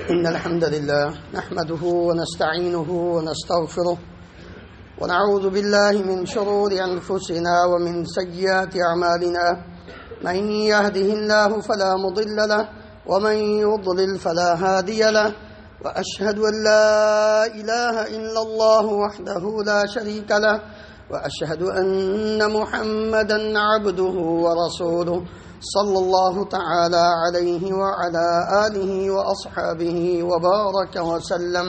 إن الحمد لله نحمده ونستعينه ونستغفره ونعوذ بالله من شرور أنفسنا ومن سيئات أعمالنا من يهده الله فلا مضل له ومن يضلل فلا هادي له وأشهد أن لا إله إلا الله وحده لا شريك له وأشهد أن محمدا عبده ورسوله صلى الله تعالى عليه وعلى آله وأصحابه وبارك وسلم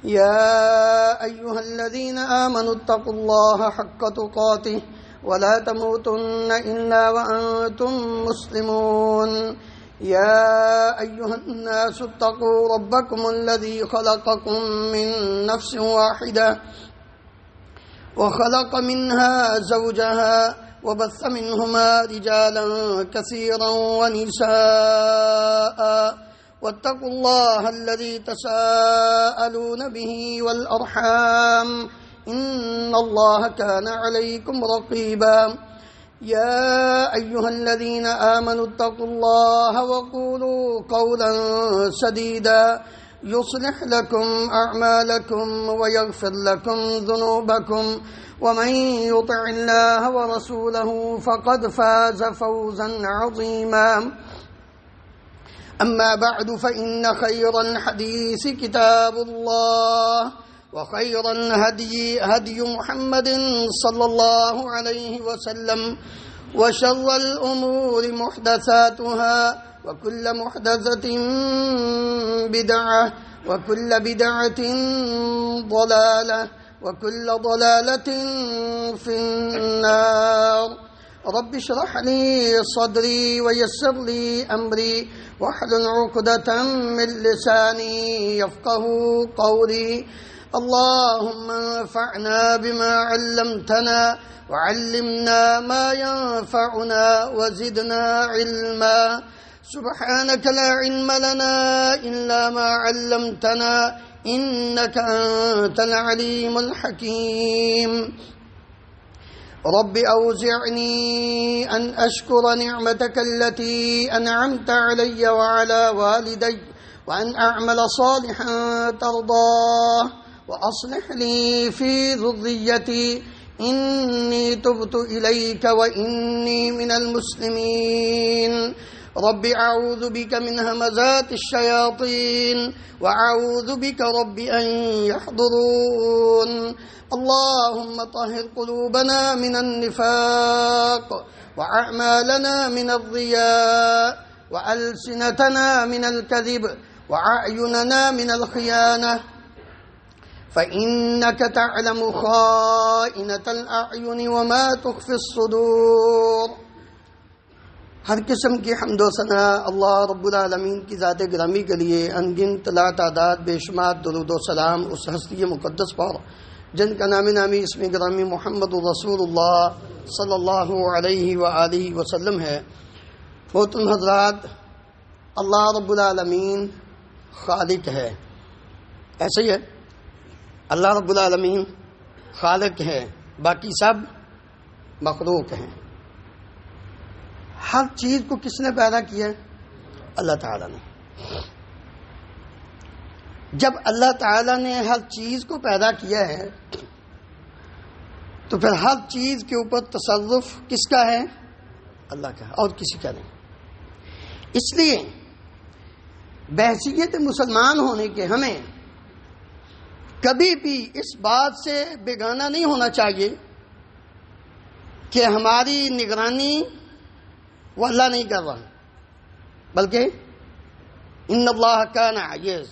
يا أيها الذين آمنوا اتقوا الله حق تقاته ولا تموتن إلا وأنتم مسلمون يا أيها الناس اتقوا ربكم الذي خلقكم من نفس واحدة وخلق منها زوجها وبث منهما رجالا كثيرا ونساء واتقوا الله الذي تساءلون به والأرحام إن الله كان عليكم رقيبا يا أيها الذين آمنوا اتقوا الله وقولوا قولا سديدا يصلح لكم أعمالكم ويغفر لكم ذنوبكم ومن يطع الله ورسوله فقد فاز فوزا عظيما أما بعد فإن خير الحديث كتاب الله وخير الهدي هدي محمد صلى الله عليه وسلم وشر الأمور محدثاتها وكل محدثة بدعة وكل بدعة ضلالة وكل ضلالة في النار رب اشرح لي صدري ويسر لي أمري واحلل عقدة من لساني يفقه قولي اللهم انفعنا بما علمتنا وعلمنا ما ينفعنا وزدنا علما سبحانك لا علم لنا إلا ما علمتنا إنك أنت العليم الحكيم رب أوزعني أن أشكر نعمتك التي أنعمت علي وعلى والدي وأن أعمل صالحا ترضاه وأصلح لي في ذريتي إني تبت إليك وإني من المسلمين رب أعوذ بك من همزات الشياطين وأعوذ بك رب أن يحضرون اللهم طهر قلوبنا من النفاق وأعمالنا من الرياء وألسنتنا من الكذب وأعيننا من الخيانة فإنك تعلم خائنة الأعين وما تخفي الصدور ہر قسم کی حمد و ثنا اللہ رب العالمین کی ذات گرامی کے لیے انگنت لا تعداد بے شمار درود و سلام اس ہستی مقدس پر جن کا نامی اسم گرامی محمد رسول اللہ صلی اللہ علیہ وآلہ وسلم ہے۔ محترم حضرات، اللہ رب العالمین خالق ہے، ایسے ہی ہے، اللہ رب العالمین خالق ہے، باقی سب مخلوق ہیں۔ ہر چیز کو کس نے پیدا کیا ہے؟ اللہ تعالیٰ نے۔ جب اللہ تعالیٰ نے ہر چیز کو پیدا کیا ہے تو پھر ہر چیز کے اوپر تصرف کس کا ہے؟ اللہ کا، اور کسی کا نہیں۔ اس لیے بحیثیت مسلمان ہونے کے ہمیں کبھی بھی اس بات سے بیگانہ نہیں ہونا چاہیے کہ ہماری نگرانی وہ اللہ نہیں کر رہا، بلکہ ان اللہ کان عزیز۔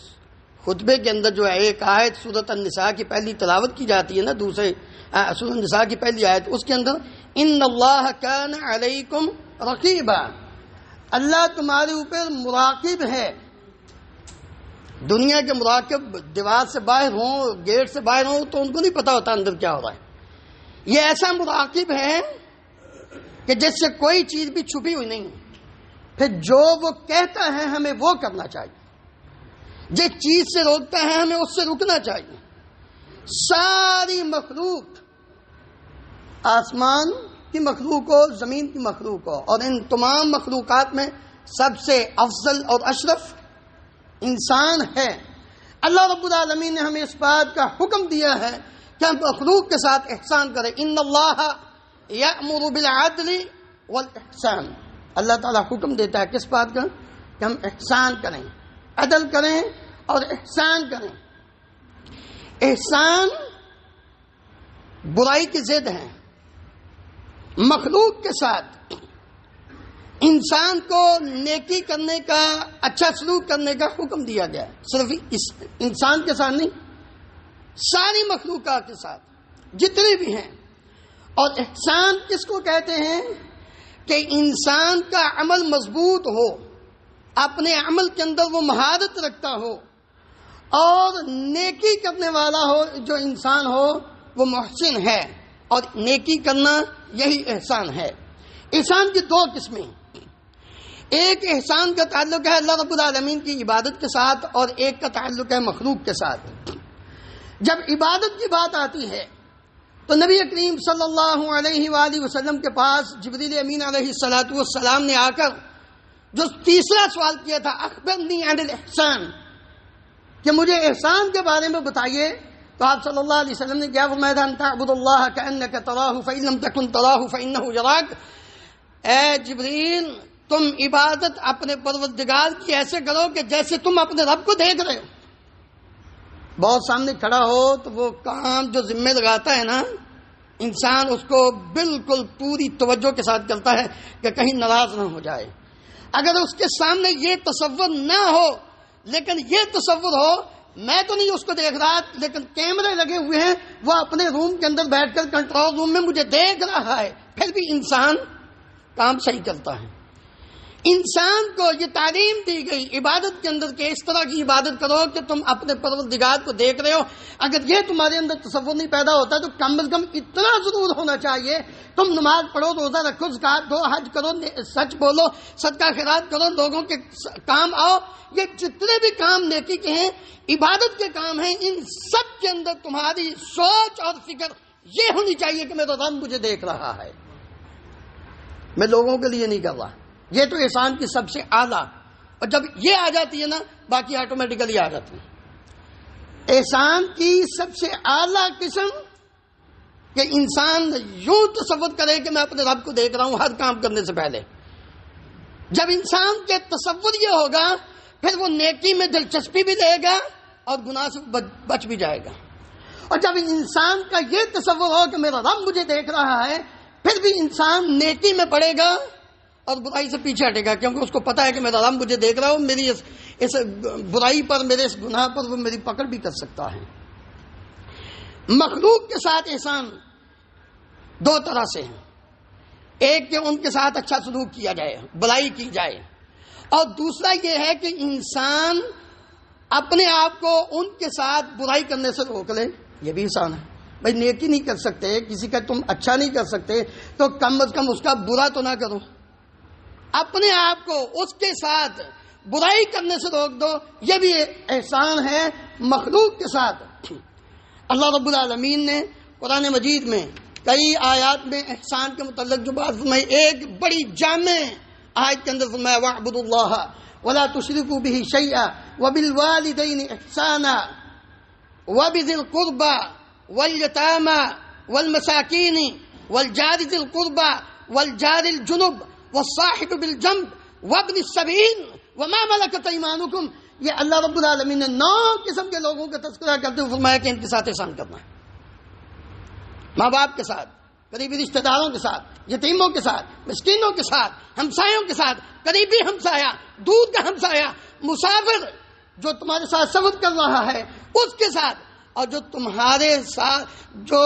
خطبے کے اندر جو ہے ایک آیت سورۃ النساء کی پہلی تلاوت کی جاتی ہے نا، دوسرے سورۃ النساء کی پہلی آیت، اس کے اندر ان اللہ کان علیکم رقیبا، اللہ تمہارے اوپر مراقب ہے۔ دنیا کے مراقب دیوار سے باہر ہوں، گیٹ سے باہر ہوں تو ان کو نہیں پتا ہوتا اندر کیا ہو رہا ہے۔ یہ ایسا مراقب ہے کہ جس سے کوئی چیز بھی چھپی ہوئی نہیں، پھر جو وہ کہتا ہے ہمیں وہ کرنا چاہیے، جس چیز سے روکتا ہے ہمیں اس سے رکنا چاہیے۔ ساری مخلوق، آسمان کی مخلوق ہو، زمین کی مخلوق ہو، اور ان تمام مخلوقات میں سب سے افضل اور اشرف انسان ہے، اللہ رب العالمین نے ہمیں اس بات کا حکم دیا ہے کہ ہم مخلوق کے ساتھ احسان کریں. ان اللہ یأمر بالعدل والاحسان. اللہ تعالیٰ حکم دیتا ہے کس بات کا؟ کہ ہم احسان کریں، عدل کریں اور احسان کریں. احسان برائی کی ضد ہے. مخلوق کے ساتھ انسان کو نیکی کرنے کا، اچھا سلوک کرنے کا حکم دیا گیا ہے. صرف اس انسان کے ساتھ نہیں، ساری مخلوقات کے ساتھ جتنے بھی ہیں. اور احسان کس کو کہتے ہیں؟ کہ انسان کا عمل مضبوط ہو، اپنے عمل کے اندر وہ مہارت رکھتا ہو اور نیکی کرنے والا ہو. جو انسان ہو وہ محسن ہے، اور نیکی کرنا یہی احسان ہے. احسان کی دو قسمیں. ایک احسان کا تعلق ہے اللہ رب العالمین کی عبادت کے ساتھ، اور ایک کا تعلق ہے مخلوق کے ساتھ. جب عبادت کی بات آتی ہے تو نبی کریم صلی اللہ علیہ وآلہ وسلم کے پاس جبریل امین علیہ السلام نے آ کر جو تیسرا سوال کیا تھا، اخبرنی عن الاحسان، کہ مجھے احسان کے بارے میں بتائیے، تو آپ صلی اللہ علیہ وسلم نے کیا فرمایا تھا؟ ان تعبد اللہ کأنک تراہ فإن لم تکن تراہ فإنہ یراک. اے جبریل، تم عبادت اپنے پروردگار کی ایسے کرو کہ جیسے تم اپنے رب کو دیکھ رہے ہو. بہت سامنے کھڑا ہو تو وہ کام جو ذمہ لگاتا ہے نا، انسان اس کو بالکل پوری توجہ کے ساتھ کرتا ہے کہ کہیں ناراض نہ ہو جائے. اگر اس کے سامنے یہ تصور نہ ہو، لیکن یہ تصور ہو میں تو نہیں اس کو دیکھ رہا، لیکن کیمرے لگے ہوئے ہیں، وہ اپنے روم کے اندر بیٹھ کر کنٹرول روم میں مجھے دیکھ رہا ہے، پھر بھی انسان کام صحیح کرتا ہے. انسان کو یہ تعلیم دی گئی عبادت کے اندر کہ اس طرح کی عبادت کرو کہ تم اپنے پروردگار کو دیکھ رہے ہو. اگر یہ تمہارے اندر تصور نہیں پیدا ہوتا تو کم از کم اتنا ضرور ہونا چاہیے، تم نماز پڑھو، روزہ رکھو، زکات دو، حج کرو، سچ بولو، صدقہ خیرات کرو، لوگوں کے کام آؤ. یہ جتنے بھی کام نیکی کے ہیں، عبادت کے کام ہیں، ان سب کے اندر تمہاری سوچ اور فکر یہ ہونی چاہیے کہ میرا رب مجھے دیکھ رہا ہے، میں لوگوں کے لیے نہیں کر رہا. یہ تو احسان کی سب سے اعلیٰ، اور جب یہ آ جاتی ہے نا باقی آٹومیٹیکلی آ جاتی ہے. احسان کی سب سے اعلیٰ قسم کہ انسان یوں تصور کرے کہ میں اپنے رب کو دیکھ رہا ہوں ہر کام کرنے سے پہلے. جب انسان کے تصور یہ ہوگا پھر وہ نیکی میں دلچسپی بھی لے گا اور گناہ سے بچ بھی جائے گا. اور جب انسان کا یہ تصور ہو کہ میرا رب مجھے دیکھ رہا ہے، پھر بھی انسان نیکی میں پڑے گا اور برائی سے پیچھے ہٹے گا، کیونکہ اس کو پتا ہے کہ میرا رب مجھے دیکھ رہا ہو، میری اس برائی پر، میرے اس گناہ پر وہ میری پکڑ بھی کر سکتا ہے. مخلوق کے ساتھ احسان دو طرح سے ہے. ایک کہ ان کے ساتھ اچھا سلوک کیا جائے، بلائی کی جائے، اور دوسرا یہ ہے کہ انسان اپنے آپ کو ان کے ساتھ برائی کرنے سے روک لے. یہ بھی احسان ہے. بھائی نیکی نہیں کر سکتے، کسی کا تم اچھا نہیں کر سکتے تو کم از کم اس کا برا تو نہ کرو، اپنے آپ کو اس کے ساتھ برائی کرنے سے روک دو. یہ بھی احسان ہے مخلوق کے ساتھ. اللہ رب العالمین نے قرآن مجید میں کئی آیات میں احسان کے متعلق جو بات فرمائی، ایک بڑی جامع آیت کے اندر فرمایا وَاعْبُدُوا اللَّهَ وَلَا تُشْرِكُوا بِهِ شَيْئًا وَبِالْوَالِدَيْنِ إِحْسَانًا وَبِذِي الْقُرْبَى وَالْيَتَامَى وَالْمَسَاكِينِ وَالْجَارِ ذِي الْقُرْبَى وَالْجَارِ الْجُنُبِ وَالصَّاحِبِ بِالْجَنبِ وَابْنِ السَّبِيلِ وَمَا مَلَكَتْ أَيْمَانُكُمْ. یہ اللہ رب العالمین نے 9 قسم کے لوگوں کا تذکرہ کرتے ہوئے فرمایا کہ ان کے ساتھ احسان کرنا ہے. ماں باپ کے ساتھ، قریبی رشتہ داروں کے ساتھ، یتیموں کے ساتھ، مسکینوں کے ساتھ، ہمسایوں کے ساتھ، قریبی ہمسایہ، دور کا ہمسایہ، مسافر جو تمہارے ساتھ سفر کر رہا ہے اس کے ساتھ، اور جو تمہارے ساتھ جو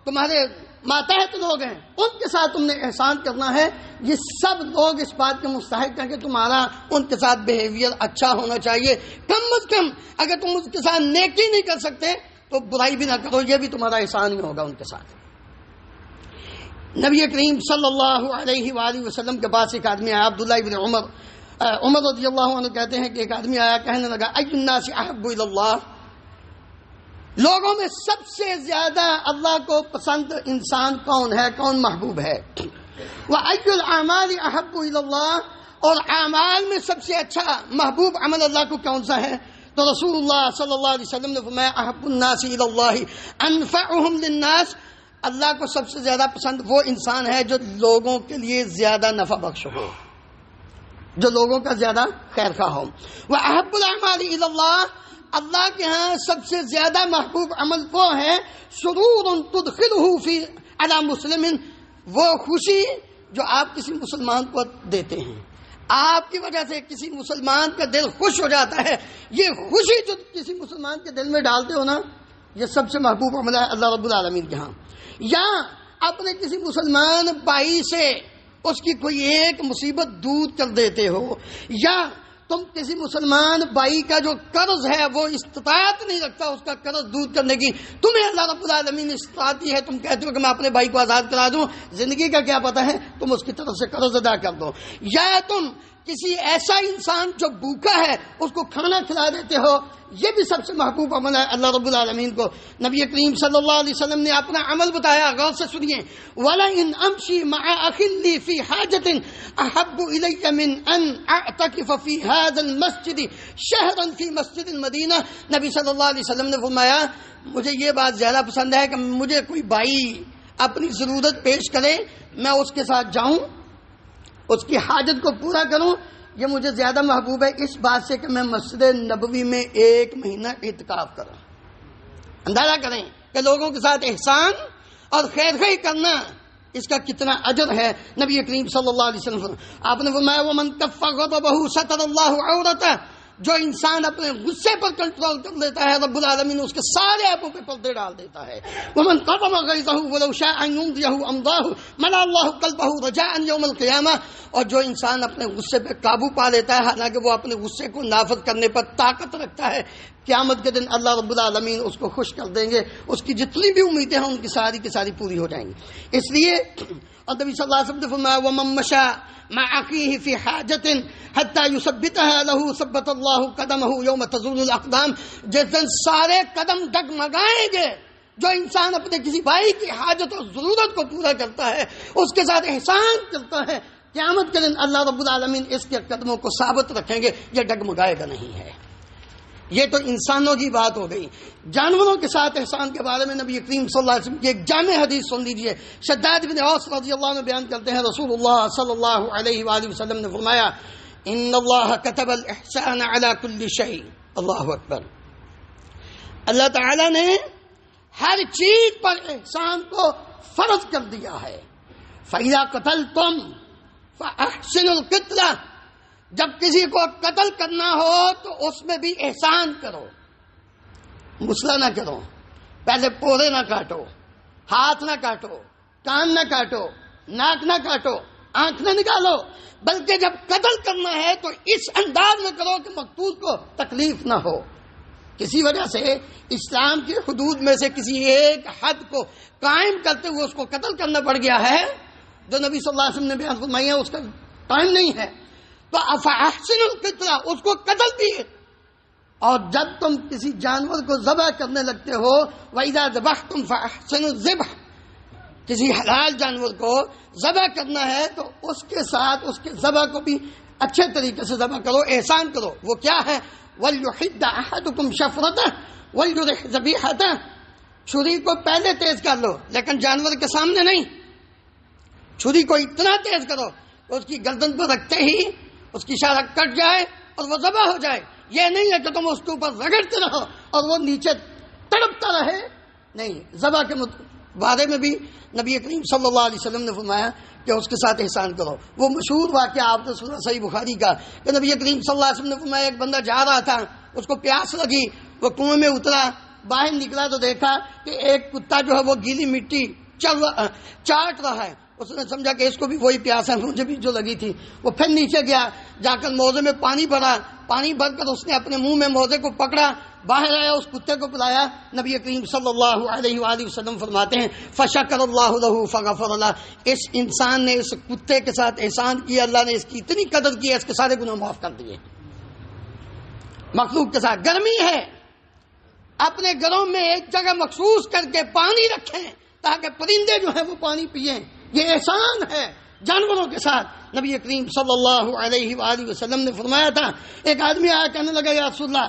تمہارے ماتحت لوگ ہیں ان کے ساتھ تم نے احسان کرنا ہے. یہ سب لوگ اس بات کے مستحق ہیں کہ تمہارا ان کے ساتھ بیہیویئر اچھا ہونا چاہیے. کم از کم اگر تم اس کے ساتھ نیکی نہیں کر سکتے تو برائی بھی نہ کرو، یہ بھی تمہارا احسان ہی ہوگا ان کے ساتھ. نبی کریم صلی اللہ علیہ وآلہ وسلم کے پاس ایک آدمی آیا، عبداللہ ابن عمر رضی اللہ عنہ کہتے ہیں کہ ایک آدمی آیا، کہنے لگا ای الناس احب الی اللہ، لوگوں میں سب سے زیادہ اللہ کو پسند انسان کون ہے، کون محبوب ہے؟ وَأَيُّ الْأَعْمَالِ أَحَبُّ إِلَى اللَّهِ، اور اعمال میں سب سے اچھا محبوب عمل اللہ کو کون سا ہے؟ تو رسول اللہ صلی اللہ علیہ وسلم نے فرمایا احب الناس الی اللہ انفعهم للناس، اللہ کو سب سے زیادہ پسند وہ انسان ہے جو لوگوں کے لیے زیادہ نفع بخش ہو، جو لوگوں کا زیادہ خیر خواہ ہو۔ وَأَحَبُّ الْأَعْمَالِ إِلَى اللَّهِ، اللہ کے ہاں سب سے زیادہ محبوب عمل وہ ہے سرور تدخلہ فی علی مسلم، وہ خوشی جو آپ کسی مسلمان کو دیتے ہیں، آپ کی وجہ سے کسی مسلمان کا دل خوش ہو جاتا ہے، یہ خوشی جو کسی مسلمان کے دل میں ڈالتے ہو نا، یہ سب سے محبوب عمل ہے اللہ رب العالمین کے ہاں۔ یا اپنے کسی مسلمان بھائی سے اس کی کوئی ایک مصیبت دور کر دیتے ہو، یا تم کسی مسلمان بھائی کا جو قرض ہے وہ استطاعت نہیں رکھتا اس کا قرض دور کرنے کی، تمہیں اللہ رب العالمین نے استطاعت دی ہے، تم کہتے ہو کہ میں اپنے بھائی کو آزاد کرا دوں، زندگی کا کیا پتہ ہے، تم اس کی طرف سے قرض ادا کر دو۔ یا تم کسی ایسا انسان جو بھوکا ہے اس کو کھانا کھلا دیتے ہو، یہ بھی سب سے محبوب عمل ہے اللہ رب العالمین کو۔ نبی کریم صلی اللہ علیہ وسلم نے اپنا عمل بتایا، غور سے سنیے، وَلَئِنْ أَمْشِي مَعَ أَخٍ لِّي فِي حَاجَةٍ أَحَبُّ إِلَيَّ مِنْ أَنْ أَعْتَكِفَ فِي هَذَا الْمَسْجِدِ شَهْرًا فِي مَسْجِدِ الْمَدِينَةِ، نبی صلی اللہ علیہ وسلم نے فرمایا مجھے یہ بات زیادہ پسند ہے کہ مجھے کوئی بھائی اپنی ضرورت پیش کرے، میں اس کے ساتھ جاؤں، اس کی حاجت کو پورا کروں، یہ مجھے زیادہ محبوب ہے اس بات سے کہ میں مسجد نبوی میں 1 مہینہ اعتکاف کروں۔ اندازہ کریں کہ لوگوں کے ساتھ احسان اور خیر خواہی کرنا اس کا کتنا اجر ہے۔ نبی کریم صلی اللہ علیہ وسلم آپ نے فرمایا وَمَن كَفَّ غَضَبَهُ سَتَرَ اللَّهُ عَوْرَتَهُ، جو انسان اپنے غصے پر کنٹرول کر لیتا ہے رب العالمین اس کے سارے عیبوں پہ پردے ڈال دیتا ہے۔ وَمَن قَضَمَ غَيْظَهُ وَلَوْ شَاءَ أَن يُمْضِيَهُ أَمْضَاهُ مَلَأَ اللَّهُ قَلْبَهُ رَجَاءً يَوْمَ الْقِيَامَةِ، اور جو انسان اپنے غصے پہ قابو پا لیتا ہے حالانکہ وہ اپنے غصے کو نافذ کرنے پر طاقت رکھتا ہے، قیامت کے دن اللہ رب العالمین اس کو خوش کر دیں گے، اس کی جتنی بھی امیدیں ہیں ان کی ساری کی ساری پوری ہو جائیں گی۔ اس لیے اور نبی صلی اللہ علیہ وسلم نے فرمایا وَمَن مَشَىٰ مع أخيه في حاجة حتى يثبتها له ثبت الله قدمه يوم تزول الأقدام، جس دن سارے قدم ڈگمگائیں گے جو انسان اپنے کسی بھائی کی حاجت اور ضرورت کو پورا کرتا ہے، اس کے ساتھ احسان کرتا ہے، قیامت کے دن اللہ رب العالمین اس کے قدموں کو ثابت رکھیں گے، یہ ڈگمگائے گا نہیں ہے۔ یہ تو انسانوں کی بات ہو گئی۔ جانوروں کے ساتھ احسان کے بارے میں نبی کریم صلی اللہ علیہ وسلم کی ایک جامع حدیث سن لیجیے۔ شداد بن اوس رضی اللہ عنہ بیان کرتے ہیں رسول اللہ صلی اللہ علیہ وآلہ وسلم نے فرمایا ان اللہ كتب الاحسان على كل شيء، اللہ اکبر، اللہ تعالی نے ہر چیز پر احسان کو فرض کر دیا ہے۔ فَإِذَا قَتَلْتُمْ فَأَحْسِنُوا الْقِتْلَةَ، جب کسی کو قتل کرنا ہو تو اس میں بھی احسان کرو، مسئلہ نہ کرو، پہلے پورے نہ کاٹو، ہاتھ نہ کاٹو، کان نہ کاٹو، ناک نہ کاٹو، آنکھ نہ نکالو، بلکہ جب قتل کرنا ہے تو اس انداز میں کرو کہ مقتول کو تکلیف نہ ہو۔ کسی وجہ سے اسلام کی حدود میں سے کسی ایک حد کو قائم کرتے ہوئے اس کو قتل کرنا پڑ گیا ہے، جو نبی صلی اللہ علیہ وسلم نے بیان فرمائی ہے اس کا ٹائم نہیں ہے، تو فَأَحْسِنُوا الْقِتْلَةَ، اس کو قتل دیے۔ اور جب تم کسی جانور کو ذبح کرنے لگتے ہو وَإِذَا ذَبَحْتُمْ فَأَحْسِنُوا الذِّبْحَ، کسی حلال جانور کو ذبح کرنا ہے تو اس کے ساتھ اس کے ذبح کو بھی اچھے طریقے سے ذبح کرو، احسان کرو۔ وہ کیا ہے؟ وَلْيُحِدَّ أَحَدُكُمْ شَفْرَتَهُ وَلْيُرِحْ ذَبِيحَتَهُ، چھری کو پہلے تیز کر لو لیکن جانور کے سامنے نہیں، چھری کو اتنا تیز کرو کہ اس کی گردن پر رکھتے ہی اس کی شارک کٹ جائے اور وہ ذبح ہو جائے۔ یہ نہیں ہے کہ تم اس کے اوپر رگڑتے رہو اور وہ نیچے تڑپتا رہے، نہیں، ذبح کے بارے میں بھی نبی کریم صلی اللہ علیہ وسلم نے فرمایا کہ اس کے ساتھ احسان کرو۔ وہ مشہور واقعہ آپ نے سنا صحیح بخاری کا کہ نبی کریم صلی اللہ علیہ وسلم نے فرمایا ایک بندہ جا رہا تھا، اس کو پیاس لگی، وہ کنویں میں اترا، باہر نکلا تو دیکھا کہ ایک کتا جو ہے وہ گیلی مٹی چاٹ رہا ہے۔ اس نے سمجھا کہ اس کو بھی وہی پیاس ہے مجھے بھی جو لگی تھی۔ وہ پھر نیچے گیا، جا کر موزے میں پانی بھرا، پانی بھر کر اس نے اپنے منہ میں موزے کو پکڑا، باہر آیا، اس کتے کو پلایا۔ نبی کریم صلی اللہ علیہ وآلہ وسلم فرماتے ہیں فشکر اللہ لہ فغفر اللہ، اس انسان نے اس کتے کے ساتھ احسان کیا، اللہ نے اس کی اتنی قدر کی ہے اس کے سارے گناہ معاف کر دیے۔ مخلوق کے ساتھ گرمی ہے، اپنے گھروں میں ایک جگہ مخصوص کر کے پانی رکھیں تاکہ پرندے جو ہیں وہ پانی پئیں، یہ احسان ہے۔ جانوروں کے ساتھ نبی کریم صلی اللہ علیہ وآلہ وسلم نے فرمایا تھا، ایک آدمی آیا کہنے لگا یا رسول اللہ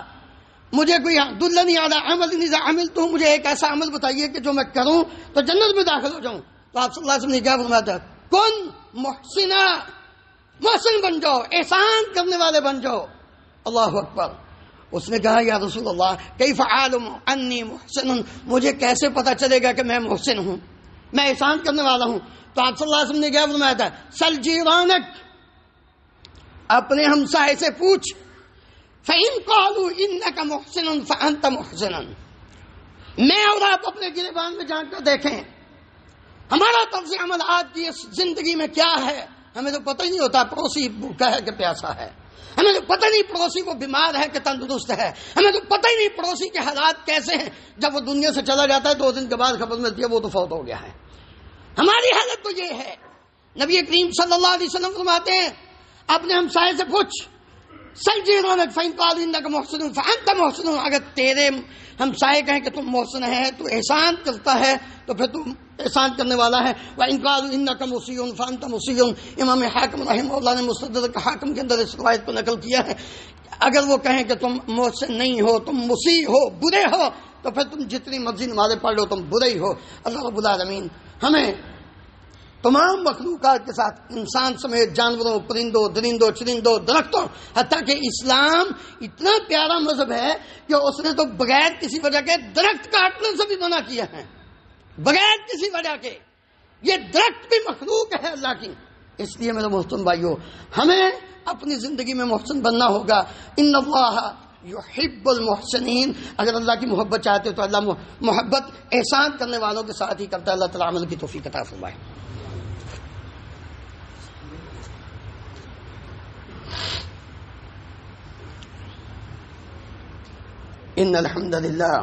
مجھے کوئی دلنی علی عمل اذا عملتہ، مجھے ایک ایسا عمل بتائیے کہ جو میں کروں تو جنت میں داخل ہو جاؤں. تو آپ صلی اللہ علیہ وسلم نے کیا فرمایا تھا؟ کن محسنا، محسن بن جاؤ، احسان کرنے والے بن جاؤ. اللہ اکبر. اس نے کہا یا رسول اللہ کیف اعلم انی محسن، مجھے کیسے پتا چلے گا کہ میں محسن ہوں، میں احسان کرنے والا ہوں؟ تو آپ صلی اللہ علیہ وسلم نے کیا فرمایا تھا؟ سل جیرانک، اپنے ہمسائے سے پوچھ، فإن قالوا إنك محسن فأنت محسن. میں اور آپ اپنے گریبان میں جان کر دیکھیں ہمارا طرز عمل آج کی اس زندگی میں کیا ہے. ہمیں تو پتہ ہی نہیں ہوتا پڑوسی بھوکا ہے کہ پیاسا ہے، ہمیں تو پتہ نہیں پڑوسی کو بیمار ہے کہ تندرست ہے، ہمیں تو پتہ ہی نہیں پڑوسی کے حالات کیسے ہیں. جب وہ دنیا سے چلا جاتا ہے 2 دن کے بعد خبر ملتی ہے وہ تو فوت ہو گیا ہے. ہماری حالت تو یہ ہے. نبی کریم صلی اللہ علیہ وسلم فرماتے ہیں اپنے ہمسائے سے پوچھ، سلجیرونک فإن قالوا إنك محسن فأنت محسن، اگر تیرے ہمسائے کہیں کہ تم محسن ہے، تو احسان کرتا ہے، تو پھر تم احسان کرنے والا ہے. وإن قالوا إنك مسيء فأنت مسيء. امام حاکم رحمہ اللہ نے مستدرک حاکم کے اندر اس روایت کو نقل کیا ہے. اگر وہ کہیں کہ تم محسن نہیں ہو، تم مسیء ہو، برے ہو، تو پھر تم جتنی مرضی نمازیں پڑھ لو تم برے ہی ہو. اللہ رب العالمین ہمیں تمام مخلوقات کے ساتھ انسان سمیت جانوروں، پرندوں، درندوں، چرندوں، درختوں، حتیٰ کہ اسلام اتنا پیارا مذہب ہے کہ اس نے تو بغیر کسی وجہ کے درخت کاٹنے سے بھی منع کیا ہے، بغیر کسی وجہ کے. یہ درخت بھی مخلوق ہے اللہ کی. اس لیے میرے محترم بھائیوں ہمیں اپنی زندگی میں محسن بننا ہوگا. ان اللہ یحب المحسنین. اگر اللہ کی محبت چاہتے ہو تو اللہ محبت احسان کرنے والوں کے ساتھ ہی کرتا ہے. اللہ تعالیٰ عمل کی توفیق عطا فرمائے. ان الحمد لله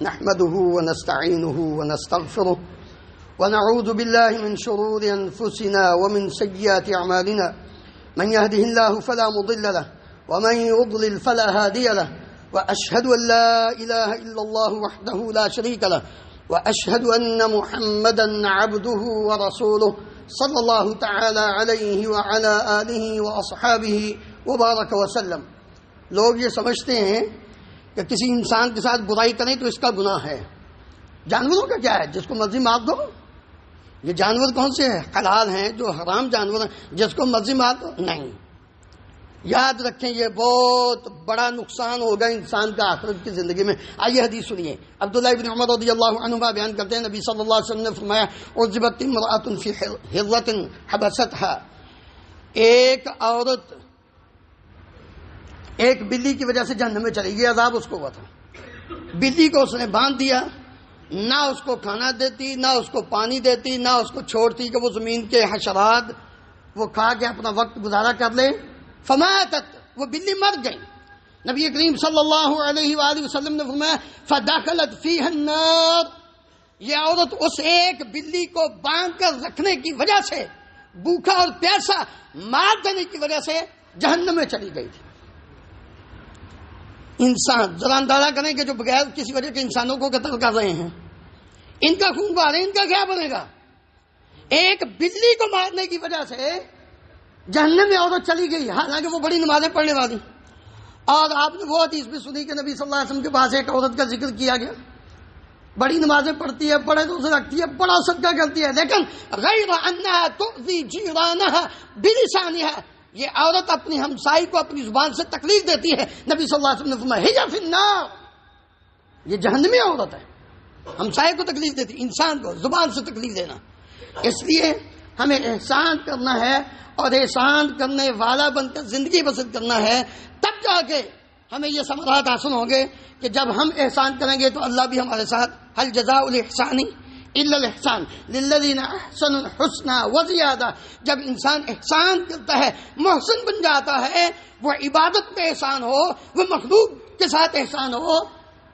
نحمده ونستعينه ونستغفره ونعوذ بالله من شرور انفسنا ومن سيئات اعمالنا من يهده الله فلا مضل له ومن يضلل فلا هادي له واشهد ان لا اله الا الله وحده لا شريك له واشهد ان محمدا عبده ورسوله صلى الله تعالى عليه وعلى اله واصحابه وبارك وسلم. لوگ یہ سمجھتے ہیں کہ کسی انسان کے ساتھ برائی کریں تو اس کا گناہ ہے. جانوروں کا کیا ہے؟ جس کو مرضی مار دو. یہ جانور کون سے ہیں؟ حلال ہیں. جو حرام جانور ہیں جس کو مرضی مار دو نہیں. یاد رکھیں یہ بہت بڑا نقصان ہوگا انسان کا آخرت کی زندگی میں. آئیے حدیث سنیے. عبداللہ ابن عمر رضی اللہ عنہما بیان کرتے ہیں نبی صلی اللہ علیہ وسلم نے فرمایا عذبت امرأۃ فی حرۃ حبستھا. ایک عورت ایک بلی کی وجہ سے جہنم میں چلی گئی. عذاب اس کو ہوا تھا. بلی کو اس نے باندھ دیا، نہ اس کو کھانا دیتی، نہ اس کو پانی دیتی، نہ اس کو چھوڑتی کہ وہ زمین کے حشرات وہ کھا کے اپنا وقت گزارا کر لے. فماتت، وہ بلی مر گئی. نبی کریم صلی اللہ علیہ وآلہ وسلم نے فرمایا فدخلت فیہا النار. یہ عورت اس ایک بلی کو باندھ کر رکھنے کی وجہ سے، بھوکا اور پیاسا مار دینے کی وجہ سے جہنم میں چلی گئی تھی. انسان ذرا اندازہ کریں کہ جو بغیر کسی وجہ کے انسانوں کو قتل کر رہے ہیں، ان کا خون بہا رہے ہیں، ان کا کیا بنے گا؟ ایک بلی کو مارنے کی وجہ سے جہنم میں عورت چلی گئی، حالانکہ وہ بڑی نمازیں پڑھنے والی. اور آپ نے وہ حدیث بھی سنی کہ نبی صلی اللہ علیہ وسلم کے پاس ایک عورت کا ذکر کیا گیا، بڑی نمازیں پڑھتی ہے، بڑے روزے رکھتی ہے، بڑا صدقہ کرتی ہے، لیکن غیر انہا تؤذی جیرانہا بلسانہا. یہ عورت اپنی ہمسائی کو اپنی زبان سے تکلیف دیتی ہے. نبی صلی اللہ علیہ وسلم نے فرمایا ہی فی النار. یہ جہنمی عورت ہے، ہمسائے کو تکلیف دیتی، انسان کو زبان سے تکلیف دینا. اس لیے ہمیں احسان کرنا ہے اور احسان کرنے والا بن کر زندگی بسر کرنا ہے. تب جا کے ہمیں یہ ثمرات حاصل ہوں گے کہ جب ہم احسان کریں گے تو اللہ بھی ہمارے ساتھ. هل جزاء الاحسان الا الاحسان للذین احسنوا الحسنى وزیادہ. جب انسان احسان کرتا ہے، محسن بن جاتا ہے، وہ عبادت میں احسان ہو، وہ مخلوق کے ساتھ احسان ہو،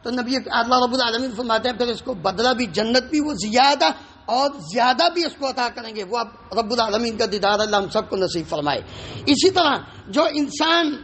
تو نبی اللہ رب العالمین فرماتے ہیں پھر اس کو بدلہ بھی جنت بھی وہ زیادہ اور زیادہ بھی اس کو عطا کریں گے. وہ اب رب العالمین کا دیدار اللہ ہم سب کو نصیب فرمائے. اسی طرح جو انسان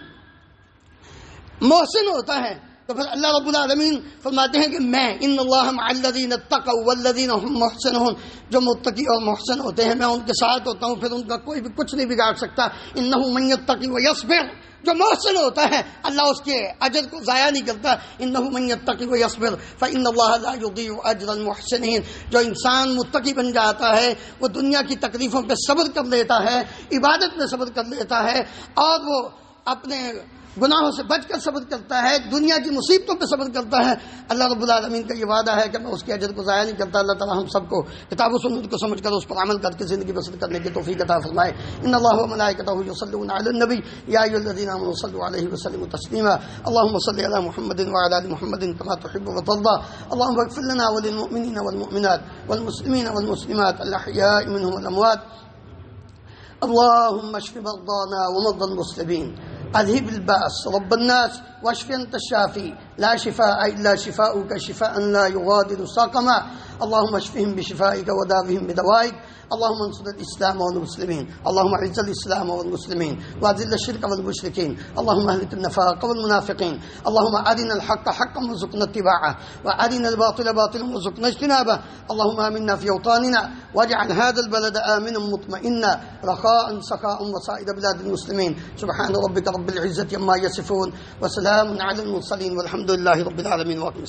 محسن ہوتا ہے تو پھر اللہ رب العالمین فرماتے ہیں کہ میں ان اللہ مع الذین اتقوا والذین هم محسنون، جو متقی اور محسن ہوتے ہیں میں ان کے ساتھ ہوتا ہوں، پھر ان کا کوئی بھی کچھ نہیں بگاڑ سکتا۔ انہ من یتقی ویصبر، جو محسن ہوتا ہے اللہ اس کے اجر کو ضائع نہیں کرتا۔ انہ من یتقی ویصبر فان اللہ لا یضیع اجر المحسنین، جو انسان متقی بن جاتا ہے وہ دنیا کی تکلیفوں پہ صبر کر لیتا ہے، عبادت میں صبر کر لیتا ہے، اور وہ اپنے گناہوں سے بچ کر صبر کرتا ہے، دنیا کی مصیبتوں پہ صبر کرتا ہے۔ اللہ رب العالمین کا یہ وعدہ ہے کہ میں اس کے اجر کو ضائع نہیں کرتا۔ اللہ تعالی ہم سب کو کتاب و سنت کو سمجھ کر اس پر عمل کر کے زندگی بسر کرنے کی توفیق عطا فرمائے۔ ان اللہ و ملائکتہ یصلون علی النبی یا ایھا الذین آمنوا صلوا علیہ وسلموا تسلیما۔ اللهم صل علی محمد وعلی آل محمد كما تحب وترضى۔ اللهم اغفر لنا وللمؤمنین والمؤمنات والمسلمین والمسلمات الاحیاء منهم والاموات۔ اللهم اشف مرضانا ومرضى المسلمين، اذهب الباس رب الناس واشف انت الشافي لا شفاء الا شفاؤك شفاء لا يغادر سقما۔ اللهم اشفهم بشفائك وداوهم بدوائك۔ اللهم انصر الاسلام والمسلمين، اللهم اعز الاسلام والمسلمين واذل الشرك والمشركين، اللهم اهلك النفاق والمنافقين، اللهم ارنا الحق حقا وارزقنا اتباعه وارنا الباطل باطلا وارزقنا اجتنابه۔ اللهم امنا في اوطاننا واجعل هذا البلد امنا مطمئنا رخاء سخاء وسائر بلاد المسلمين۔ سبحان ربك رب العزة عما يصفون وسلام على المرسلين والحمد لله رب العالمين۔